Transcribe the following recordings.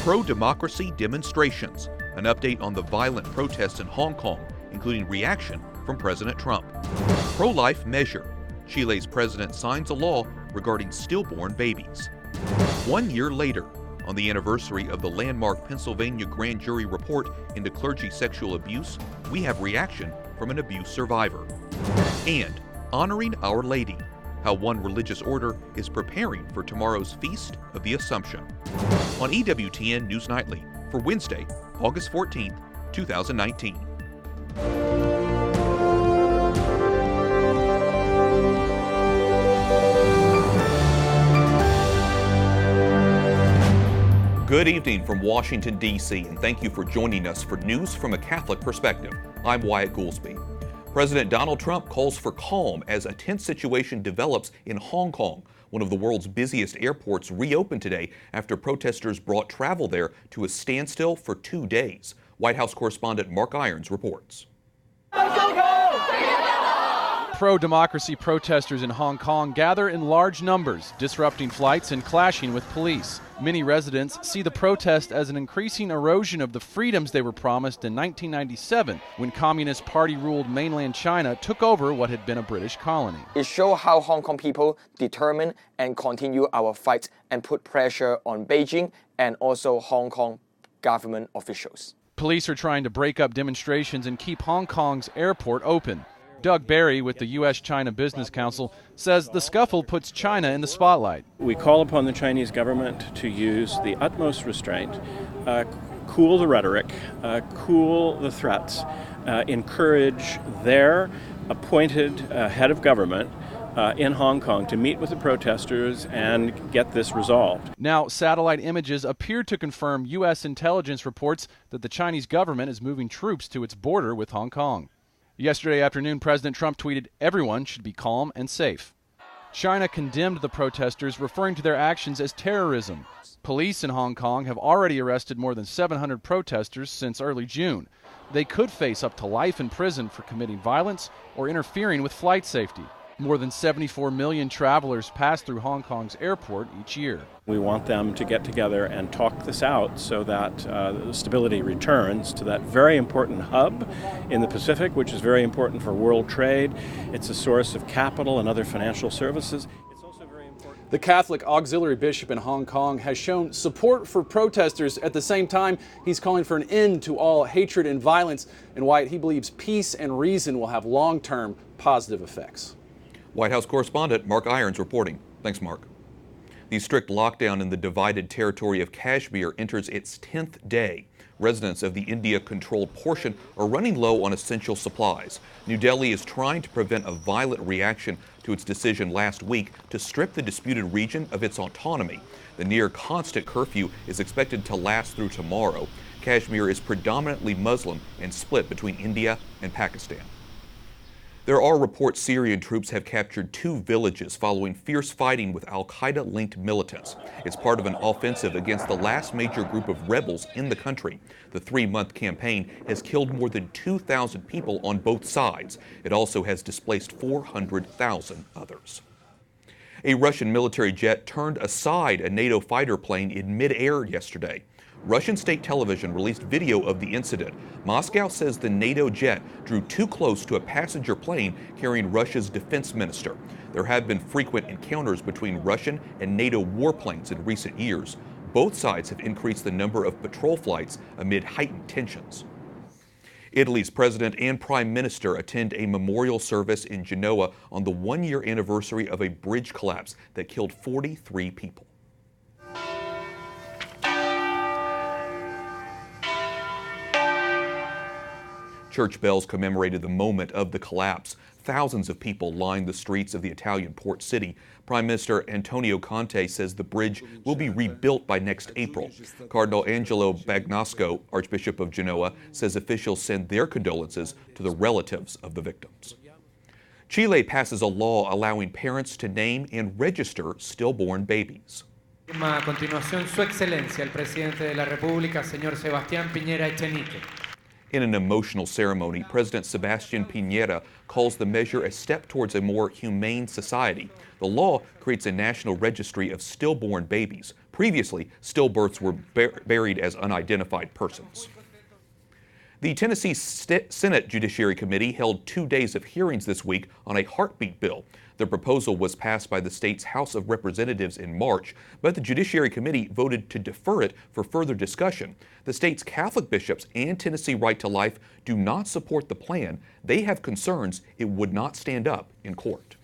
Pro-democracy demonstrations. An update on the violent protests in Hong Kong, including reaction from President Trump. Pro-life measure. Chile's president signs a law regarding stillborn babies. 1 year later, on the anniversary of the landmark Pennsylvania grand jury report into clergy sexual abuse, we have reaction from an abuse survivor. And honoring Our Lady, how one religious order is preparing for tomorrow's Feast of the Assumption. On EWTN News Nightly for Wednesday, August 14th, 2019. Good evening from Washington, D.C., and thank you for joining us for News from a Catholic Perspective. I'm Wyatt Goolsby. President Donald Trump calls for calm as a tense situation develops in Hong Kong. One of the world's busiest airports reopened today after protesters brought travel there to a standstill for 2 days. White House correspondent Mark Irons reports. Pro-democracy protesters in Hong Kong gather in large numbers, disrupting flights and clashing with police. Many residents see the protest as an increasing erosion of the freedoms they were promised in 1997 when Communist Party-ruled mainland China took over what had been a British colony. It shows how Hong Kong people determine and continue our fight and put pressure on Beijing and also Hong Kong government officials. Police are trying to break up demonstrations and keep Hong Kong's airport open. Doug Barry with the U.S.-China Business Council says the scuffle puts China in the spotlight. We call upon the Chinese government to use the utmost restraint, cool the rhetoric, cool the threats, encourage their appointed head of government in Hong Kong to meet with the protesters and get this resolved. Now, satellite images appear to confirm U.S. intelligence reports that the Chinese government is moving troops to its border with Hong Kong. Yesterday afternoon, President Trump tweeted, "Everyone should be calm and safe." China condemned the protesters, referring to their actions as terrorism. Police in Hong Kong have already arrested more than 700 protesters since early June. They could face up to life in prison for committing violence or interfering with flight safety. More than 74 million travelers pass through Hong Kong's airport each year. We want them to get together and talk this out so that stability returns to that very important hub in the Pacific, which is very important for world trade. It's a source of capital and other financial services. It's also very important. The Catholic Auxiliary Bishop in Hong Kong has shown support for protesters. At the same time, he's calling for an end to all hatred and violence, and why he believes peace and reason will have long-term positive effects. White House correspondent Mark Irons reporting. Thanks, Mark. The strict lockdown in the divided territory of Kashmir enters its 10th day. Residents of the India-controlled portion are running low on essential supplies. New Delhi is trying to prevent a violent reaction to its decision last week to strip the disputed region of its autonomy. The near-constant curfew is expected to last through tomorrow. Kashmir is predominantly Muslim and split between India and Pakistan. There are reports Syrian troops have captured 2 villages following fierce fighting with al-Qaeda-linked militants. It's part of an offensive against the last major group of rebels in the country. The 3-month campaign has killed more than 2,000 people on both sides. It also has displaced 400,000 others. A Russian military jet turned aside a NATO fighter plane in midair yesterday. Russian state television released video of the incident. Moscow says the NATO jet drew too close to a passenger plane carrying Russia's defense minister. There have been frequent encounters between Russian and NATO warplanes in recent years. Both sides have increased the number of patrol flights amid heightened tensions. Italy's president and prime minister attend a memorial service in Genoa on the 1-year anniversary of a bridge collapse that killed 43 people. Church bells commemorated the moment of the collapse. Thousands of people lined the streets of the Italian port city. Prime Minister Antonio Conte says the bridge will be rebuilt by next April. Cardinal Angelo Bagnasco, Archbishop of Genoa, says officials send their condolences to the relatives of the victims. Chile passes a law allowing parents to name and register stillborn babies. A continuación, Su Excelencia, el Presidente de la República, señor Sebastián Piñera Echenique. In an emotional ceremony, President Sebastián Piñera calls the measure a step towards a more humane society. The law creates a national registry of stillborn babies. Previously, stillbirths were buried as unidentified persons. The Tennessee Senate Judiciary Committee held 2 days of hearings this week on a heartbeat bill. The proposal was passed by the state's House of Representatives in March, but the Judiciary Committee voted to defer it for further discussion. The state's Catholic bishops and Tennessee Right to Life do not support the plan. They have concerns it would not stand up in court.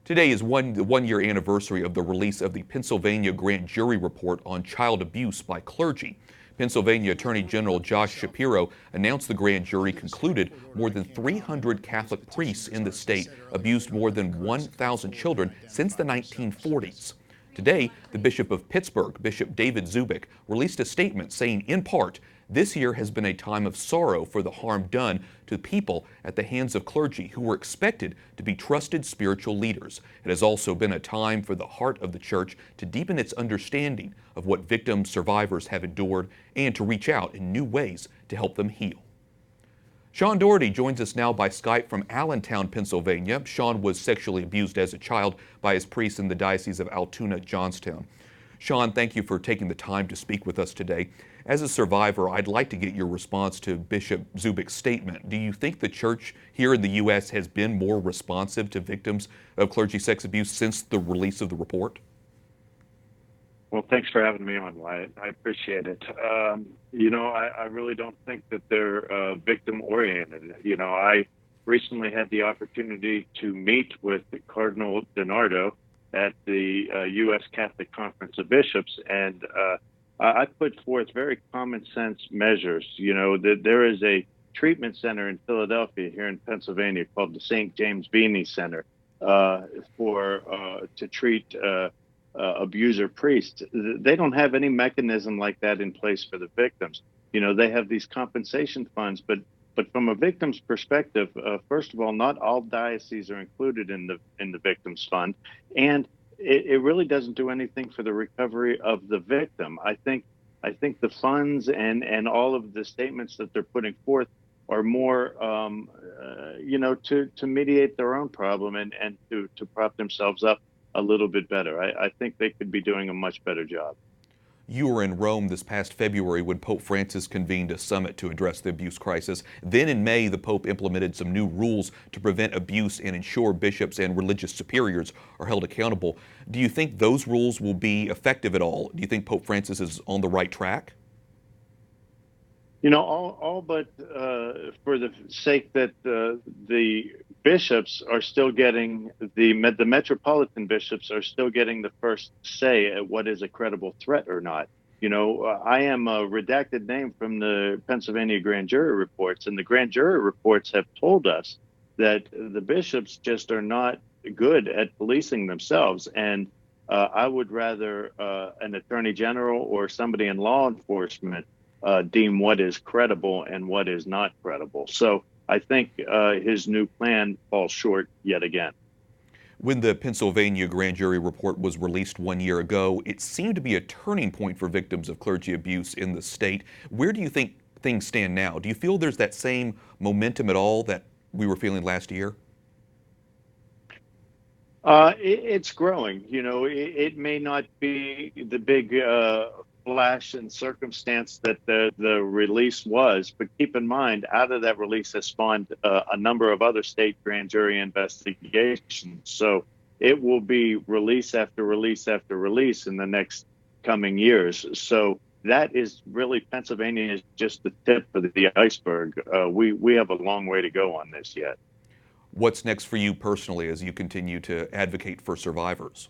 Today is the one-year anniversary of the release of the Pennsylvania grand jury report on child abuse by clergy. Pennsylvania Attorney General Josh Shapiro announced the grand jury concluded more than 300 Catholic priests in the state abused more than 1,000 children since the 1940s. Today, the Bishop of Pittsburgh, Bishop David Zubik, released a statement saying, in part, this year has been a time of sorrow for the harm done to people at the hands of clergy who were expected to be trusted spiritual leaders. It has also been a time for the heart of the church to deepen its understanding of what victims, survivors have endured and to reach out in new ways to help them heal. Shaun Dougherty joins us now by Skype from Allentown, Pennsylvania. Shaun was sexually abused as a child by his priest in the Diocese of Altoona-Johnstown. Shaun, thank you for taking the time to speak with us today. As a survivor, I'd like to get your response to Bishop Zubik's statement. Do you think the church here in the U.S. has been more responsive to victims of clergy sex abuse since the release of the report? Well, thanks for having me on, Wyatt. I appreciate it. I really don't think that they're victim-oriented. I recently had the opportunity to meet with Cardinal DiNardo at the U.S. Catholic Conference of Bishops, and I put forth very common sense measures. That there is a treatment center in Philadelphia here in Pennsylvania called the St. James Beanie Center to treat abuser priests. They don't have any mechanism like that in place for the victims. They have these compensation funds, but from a victim's perspective, first of all, not all dioceses are included in the victims fund, and it really doesn't do anything for the recovery of the victim. I think the funds and all of the statements that they're putting forth are more, to mediate their own problem and to prop themselves up a little bit better. I think they could be doing a much better job. You were in Rome this past February when Pope Francis convened a summit to address the abuse crisis. Then in May, the Pope implemented some new rules to prevent abuse and ensure bishops and religious superiors are held accountable. Do you think those rules will be effective at all? Do you think Pope Francis is on the right track? All but for the sake that the bishops are still getting, the metropolitan bishops are still getting the first say at what is a credible threat or not. I am a redacted name from the Pennsylvania grand jury reports, and the grand jury reports have told us that the bishops just are not good at policing themselves. And I would rather an attorney general or somebody in law enforcement deem what is credible and what is not credible. So I think his new plan falls short yet again. When the Pennsylvania grand jury report was released 1 year ago, it seemed to be a turning point for victims of clergy abuse in the state. Where do you think things stand now? Do you feel there's that same momentum at all that we were feeling last year? It's growing. It may not be the big flash and circumstance that the release was, but keep in mind, out of that release has spawned a number of other state grand jury investigations. So it will be release after release after release in the next coming years. So that is really, Pennsylvania is just the tip of the iceberg. We have a long way to go on this yet. What's next for you personally as you continue to advocate for survivors?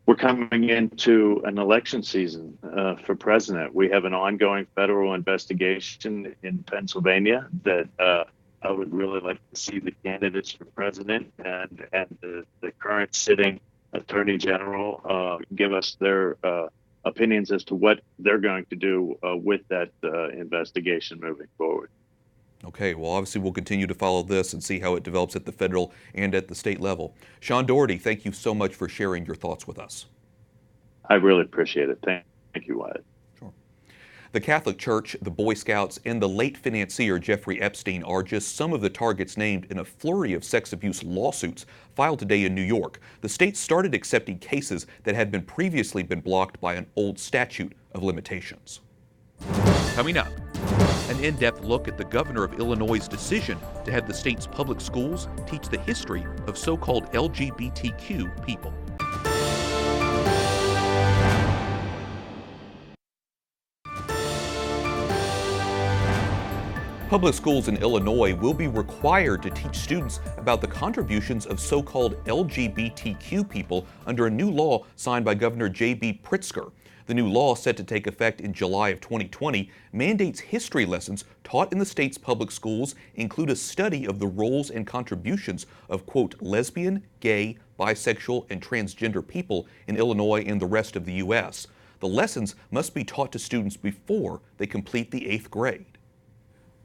We're coming into an election season for president. We have an ongoing federal investigation in Pennsylvania that I would really like to see the candidates for president and the current sitting attorney general give us their opinions as to what they're going to do with that investigation moving forward. Okay, well, obviously we'll continue to follow this and see how it develops at the federal and at the state level. Shaun Dougherty, thank you so much for sharing your thoughts with us. I really appreciate it. Thank you, Wyatt. Sure. The Catholic Church, the Boy Scouts, and the late financier Jeffrey Epstein are just some of the targets named in a flurry of sex abuse lawsuits filed today in New York. The state started accepting cases that had previously been blocked by an old statute of limitations. Coming up, an in-depth look at the governor of Illinois' decision to have the state's public schools teach the history of so-called LGBTQ people. Public schools in Illinois will be required to teach students about the contributions of so-called LGBTQ people under a new law signed by Governor J.B. Pritzker. The new law, set to take effect in July of 2020, mandates history lessons taught in the state's public schools include a study of the roles and contributions of, quote, lesbian, gay, bisexual, and transgender people in Illinois and the rest of the U.S. The lessons must be taught to students before they complete the 8th grade.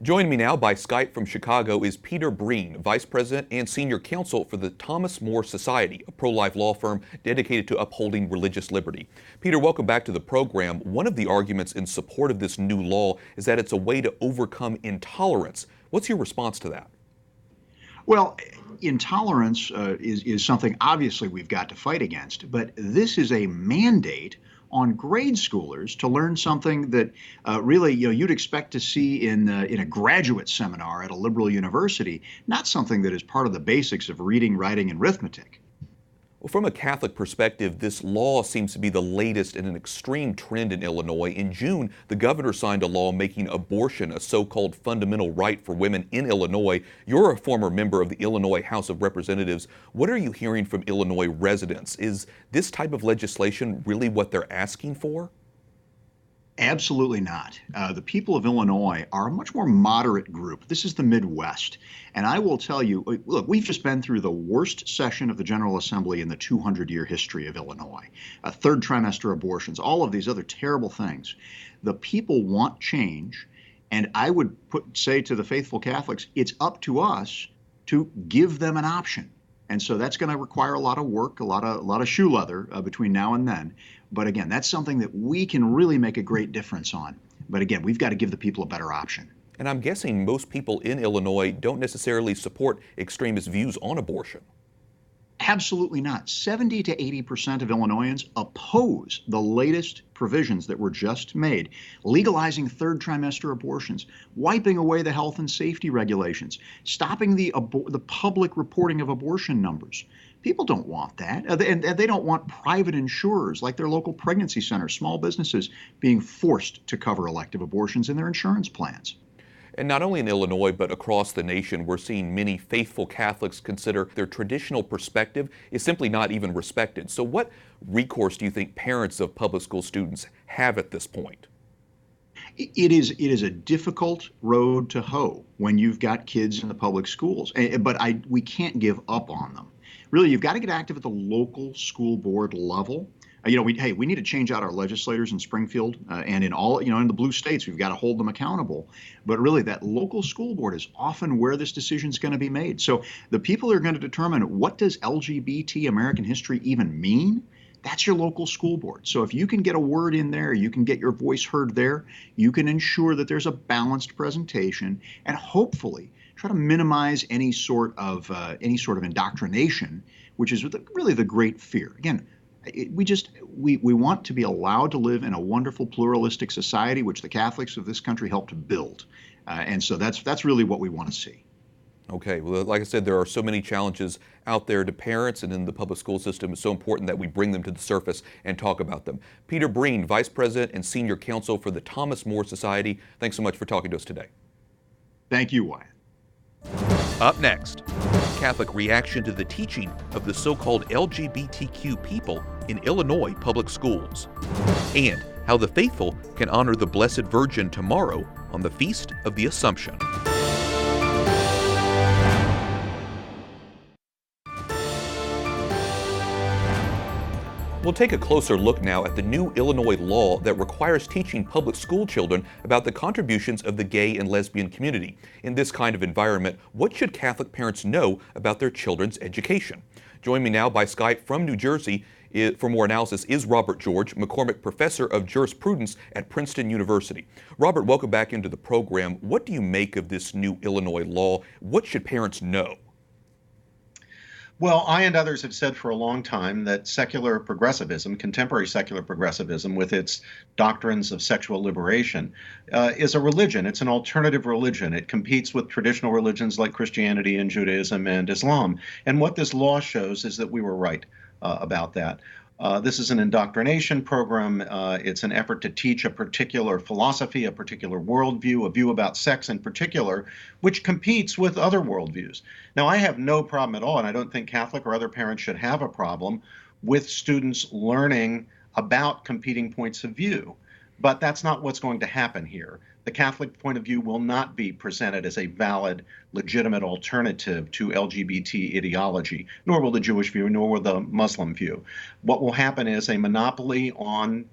Joining me now by Skype from Chicago is Peter Breen, Vice President and Senior Counsel for the Thomas More Society, a pro-life law firm dedicated to upholding religious liberty. Peter, welcome back to the program. One of the arguments in support of this new law is that it's a way to overcome intolerance. What's your response to that? Well, intolerance is something obviously we've got to fight against, but this is a mandate on grade schoolers to learn something that really you'd expect to see in a graduate seminar at a liberal university, not something that is part of the basics of reading, writing, and arithmetic. Well, from a Catholic perspective, this law seems to be the latest in an extreme trend in Illinois. In June, the governor signed a law making abortion a so-called fundamental right for women in Illinois. You're a former member of the Illinois House of Representatives. What are you hearing from Illinois residents? Is this type of legislation really what they're asking for? Absolutely not. The people of Illinois are a much more moderate group. This is the Midwest. And I will tell you, look, we've just been through the worst session of the General Assembly in the 200-year history of Illinois. Third trimester abortions, all of these other terrible things. The people want change. And I would say to the faithful Catholics, it's up to us to give them an option. And so that's going to require a lot of work, a lot of shoe leather between now and then. But again, that's something that we can really make a great difference on. But again, we've got to give the people a better option. And I'm guessing most people in Illinois don't necessarily support extremist views on abortion. Absolutely not. 70 to 80% of Illinoisans oppose the latest provisions that were just made, legalizing third trimester abortions, wiping away the health and safety regulations, stopping the public reporting of abortion numbers. People don't want that. And they don't want private insurers like their local pregnancy centers, small businesses being forced to cover elective abortions in their insurance plans. And not only in Illinois, but across the nation, we're seeing many faithful Catholics consider their traditional perspective is simply not even respected. So what recourse do you think parents of public school students have at this point? It is a difficult road to hoe when you've got kids in the public schools, but we can't give up on them. Really, you've got to get active at the local school board level. We need to change out our legislators in Springfield and in all, in the blue states. We've got to hold them accountable. But really, that local school board is often where this decision is going to be made. So the people are going to determine, what does LGBT American history even mean? That's your local school board. So if you can get a word in there, you can get your voice heard there, you can ensure that there's a balanced presentation, and hopefully try to minimize any sort of indoctrination, which is really the great fear. Again, we want to be allowed to live in a wonderful pluralistic society, which the Catholics of this country helped build. And so that's really what we want to see. Okay, well, like I said, there are so many challenges out there to parents and in the public school system. It's so important that we bring them to the surface and talk about them. Peter Breen, Vice President and Senior Counsel for the Thomas More Society, thanks so much for talking to us today. Thank you, Wyatt. Up next, Catholic reaction to the teaching of the so-called LGBTQ people in Illinois public schools, and how the faithful can honor the Blessed Virgin tomorrow on the Feast of the Assumption. We'll take a closer look now at the new Illinois law that requires teaching public school children about the contributions of the gay and lesbian community. In this kind of environment, what should Catholic parents know about their children's education? Join me now by Skype from New Jersey For more analysis is Robert George, McCormick Professor of Jurisprudence at Princeton University. Robert, welcome back into the program. What do you make of this new Illinois law? What should parents know? Well, I and others have said for a long time that secular progressivism, contemporary secular progressivism, with its doctrines of sexual liberation, is a religion. It's an alternative religion. It competes with traditional religions like Christianity and Judaism and Islam. And what this law shows is that we were right about that. This is an indoctrination program. It's an effort to teach a particular philosophy, a particular worldview, a view about sex in particular, which competes with other worldviews. Now, I have no problem at all, and I don't think Catholic or other parents should have a problem with students learning about competing points of view. But that's not what's going to happen here. The Catholic point of view will not be presented as a valid, legitimate alternative to LGBT ideology, nor will the Jewish view, nor will the Muslim view. What will happen is a monopoly on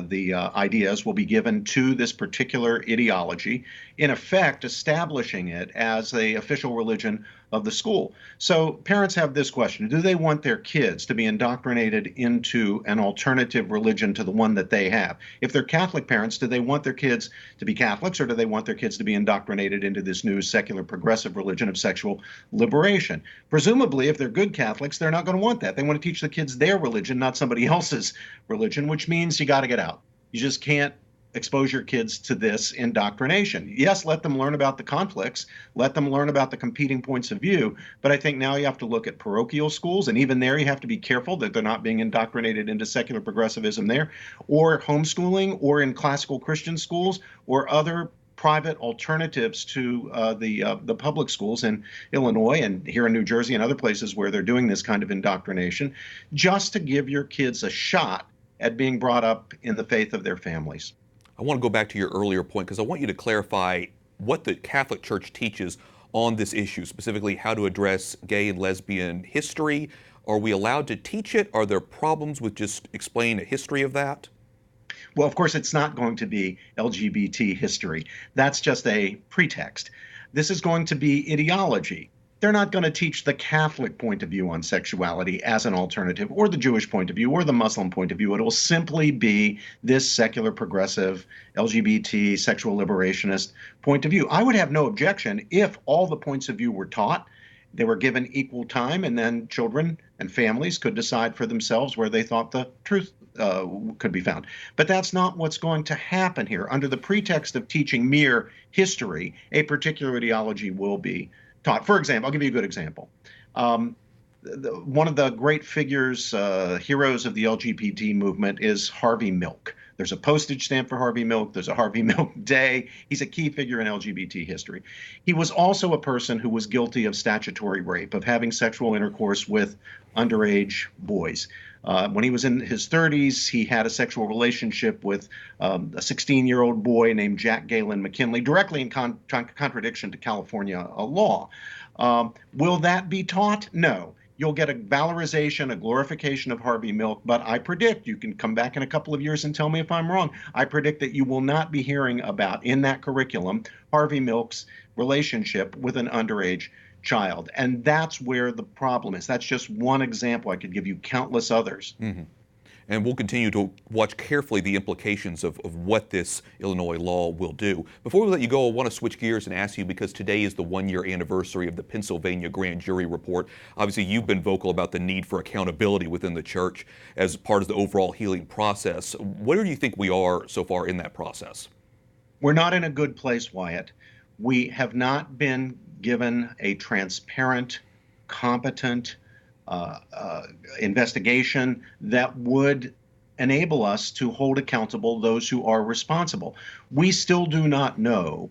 the ideas will be given to this particular ideology, in effect establishing it as the official religion of the school. So parents have this question: do they want their kids to be indoctrinated into an alternative religion to the one that they have? If they're Catholic parents, do they want their kids to be Catholics, or do they want their kids to be indoctrinated into this new secular progressive religion of sexual liberation? Presumably, if they're good Catholics, they're not going to want that. They want to teach the kids their religion, not somebody else's religion, which means you got to get out. You just can't expose your kids to this indoctrination. Yes, let them learn about the conflicts, let them learn about the competing points of view, but I think now you have to look at parochial schools, and even there you have to be careful that they're not being indoctrinated into secular progressivism there, or homeschooling, or in classical Christian schools, or other private alternatives to the public schools in Illinois and here in New Jersey and other places where they're doing this kind of indoctrination, just to give your kids a shot at being brought up in the faith of their families. I want to go back to your earlier point because I want you to clarify what the Catholic Church teaches on this issue, specifically how to address gay and lesbian history. Are we allowed to teach it? Are there problems with just explaining a history of that? Well, of course, it's not going to be LGBT history. That's just a pretext. This is going to be ideology. They're not going to teach the Catholic point of view on sexuality as an alternative, or the Jewish point of view, or the Muslim point of view. It will simply be this secular, progressive, LGBT, sexual liberationist point of view. I would have no objection if all the points of view were taught, they were given equal time, and then children and families could decide for themselves where they thought the truth could be found. But that's not what's going to happen here. Under the pretext of teaching mere history, a particular ideology will be taught. For example, I'll give you a good example. One of the great figures, heroes of the LGBT movement is Harvey Milk. There's a postage stamp for Harvey Milk. There's a Harvey Milk Day. He's a key figure in LGBT history. He was also a person who was guilty of statutory rape, of having sexual intercourse with underage boys. When he was in his 30s, he had a sexual relationship with a 16-year-old boy named Jack Galen McKinley, directly in contradiction to California law. Will that be taught? No. You'll get a valorization, a glorification of Harvey Milk, but I predict, you can come back in a couple of years and tell me if I'm wrong, I predict that you will not be hearing about, in that curriculum, Harvey Milk's relationship with an underage child. And that's where the problem is. That's just one example. I could give you countless others. Mm-hmm. And we'll continue to watch carefully the implications of what this Illinois law will do. Before we let you go, I want to switch gears and ask you, because today is the one-year anniversary of the Pennsylvania grand jury report. Obviously, you've been vocal about the need for accountability within the church as part of the overall healing process. Where do you think we are so far in that process? We're not in a good place, Wyatt. We have not been given a transparent, competent investigation that would enable us to hold accountable those who are responsible. We still do not know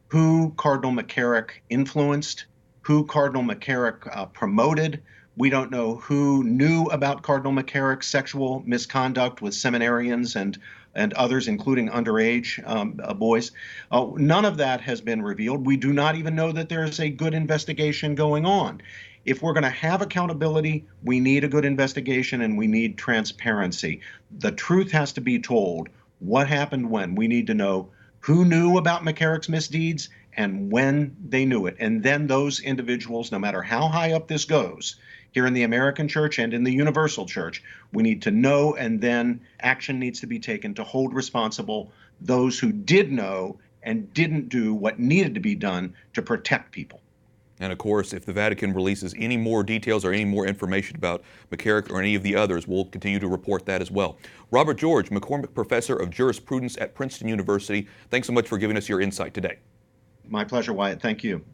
who Cardinal McCarrick influenced, who Cardinal McCarrick promoted. We don't know who knew about Cardinal McCarrick's sexual misconduct with seminarians and others, including underage boys. None of that has been revealed. We do not even know that there is a good investigation going on. If we're going to have accountability, we need a good investigation and we need transparency. The truth has to be told. What happened when? We need to know who knew about McCarrick's misdeeds and when they knew it. And then those individuals, no matter how high up this goes, here in the American church and in the universal church, we need to know, and then action needs to be taken to hold responsible those who did know and didn't do what needed to be done to protect people. And of course, if the Vatican releases any more details or any more information about McCarrick or any of the others, we'll continue to report that as well. Robert George, McCormick Professor of Jurisprudence at Princeton University, thanks so much for giving us your insight today. My pleasure, Wyatt. Thank you.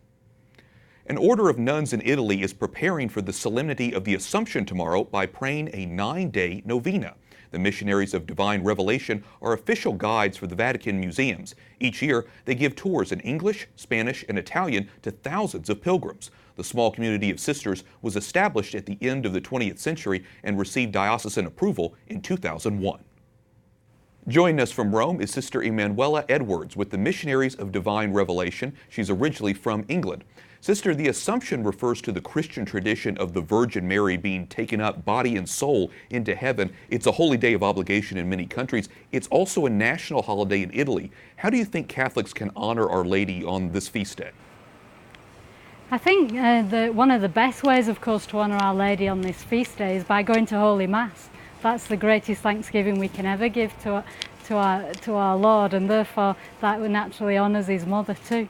An order of nuns in Italy is preparing for the Solemnity of the Assumption tomorrow by praying a 9-day novena. The Missionaries of Divine Revelation are official guides for the Vatican museums. Each year, they give tours in English, Spanish, and Italian to thousands of pilgrims. The small community of sisters was established at the end of the 20th century and received diocesan approval in 2001. Joining us from Rome is Sister Emanuela Edwards with the Missionaries of Divine Revelation. She's originally from England. Sister, the Assumption refers to the Christian tradition of the Virgin Mary being taken up body and soul into heaven. It's a holy day of obligation in many countries. It's also a national holiday in Italy. How do you think Catholics can honor Our Lady on this feast day? I think one of the best ways, of course, to honor Our Lady on this feast day is by going to Holy Mass. That's the greatest thanksgiving we can ever give to our Lord, and therefore that naturally honors His mother too.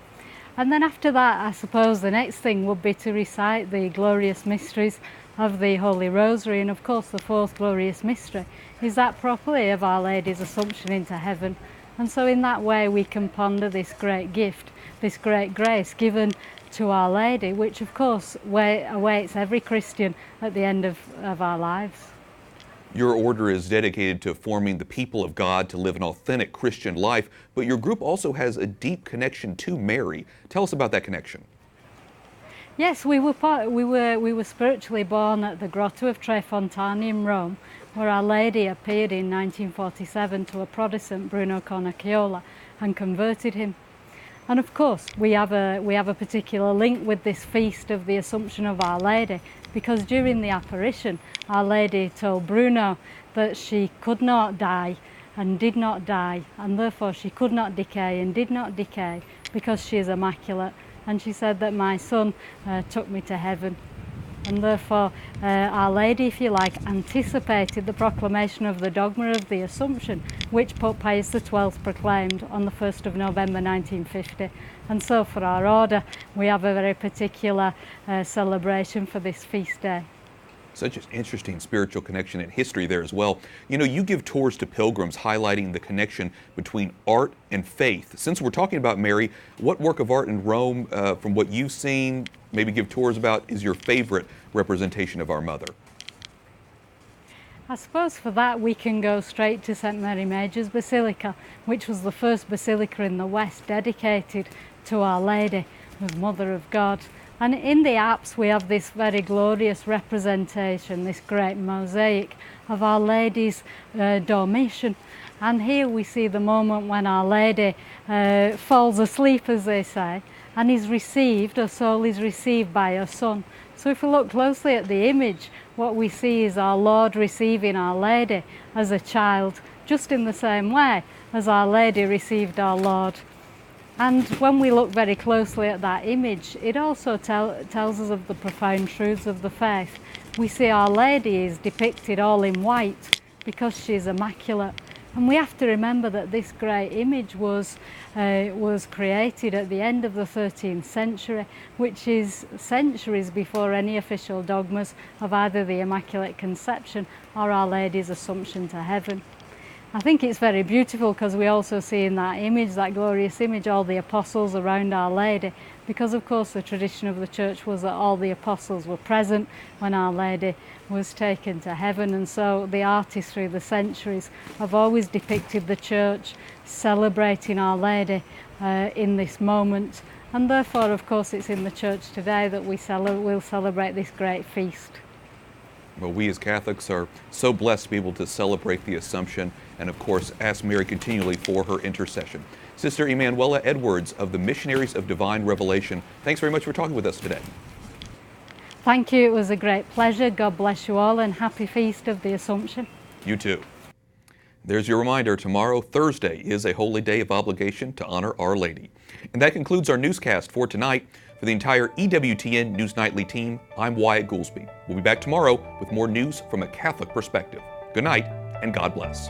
And then after that, I suppose the next thing would be to recite the glorious mysteries of the Holy Rosary, and of course the fourth glorious mystery is that properly of Our Lady's Assumption into heaven. And so in that way we can ponder this great gift, this great grace given to Our Lady, which of course awaits every Christian at the end of our lives. Your order is dedicated to forming the people of God to live an authentic Christian life, but your group also has a deep connection to Mary. Tell us about that connection. Yes, we were spiritually born at the Grotto of Tre Fontane in Rome, where Our Lady appeared in 1947 to a Protestant, Bruno Cornacchiola, and converted him. And of course, we have a particular link with this feast of the Assumption of Our Lady, because during the apparition, Our Lady told Bruno that she could not die and did not die, and therefore she could not decay and did not decay because she is immaculate. And she said that my son took me to heaven. And therefore Our Lady, if you like, anticipated the proclamation of the dogma of the Assumption, which Pope Pius XII proclaimed on the 1st of November 1950. And so for our order, we have a very particular celebration for this feast day. Such an interesting spiritual connection and history there as well. You know, you give tours to pilgrims highlighting the connection between art and faith. Since we're talking about Mary, what work of art in Rome, from what you've seen, maybe give tours about, is your favorite representation of our Mother? I suppose for that we can go straight to St. Mary Major's Basilica, which was the first basilica in the West dedicated to Our Lady as Mother of God. And in the apse we have this very glorious representation, this great mosaic of Our Lady's Dormition. And here we see the moment when Our Lady falls asleep, as they say, and is received, her soul is received by her Son. So if we look closely at the image, what we see is our Lord receiving Our Lady as a child, just in the same way as Our Lady received our Lord. And when we look very closely at that image, it also tells us of the profound truths of the faith. We see Our Lady is depicted all in white because she's immaculate. And we have to remember that this great image was created at the end of the 13th century, which is centuries before any official dogmas of either the Immaculate Conception or Our Lady's Assumption to heaven. I think it's very beautiful because we also see in that image, that glorious image, all the apostles around Our Lady, because of course the tradition of the Church was that all the apostles were present when Our Lady was taken to heaven, and so the artists through the centuries have always depicted the Church celebrating Our Lady in this moment, and therefore of course it's in the Church today that we'll celebrate this great feast. Well, we as Catholics are so blessed to be able to celebrate the Assumption and, of course, ask Mary continually for her intercession. Sister Emanuela Edwards of the Missionaries of Divine Revelation, thanks very much for talking with us today. Thank you. It was a great pleasure. God bless you all, and happy feast of the Assumption. You too. There's your reminder, tomorrow, Thursday, is a holy day of obligation to honor Our Lady. And that concludes our newscast for tonight. For the entire EWTN News Nightly team, I'm Wyatt Goolsby. We'll be back tomorrow with more news from a Catholic perspective. Good night, and God bless.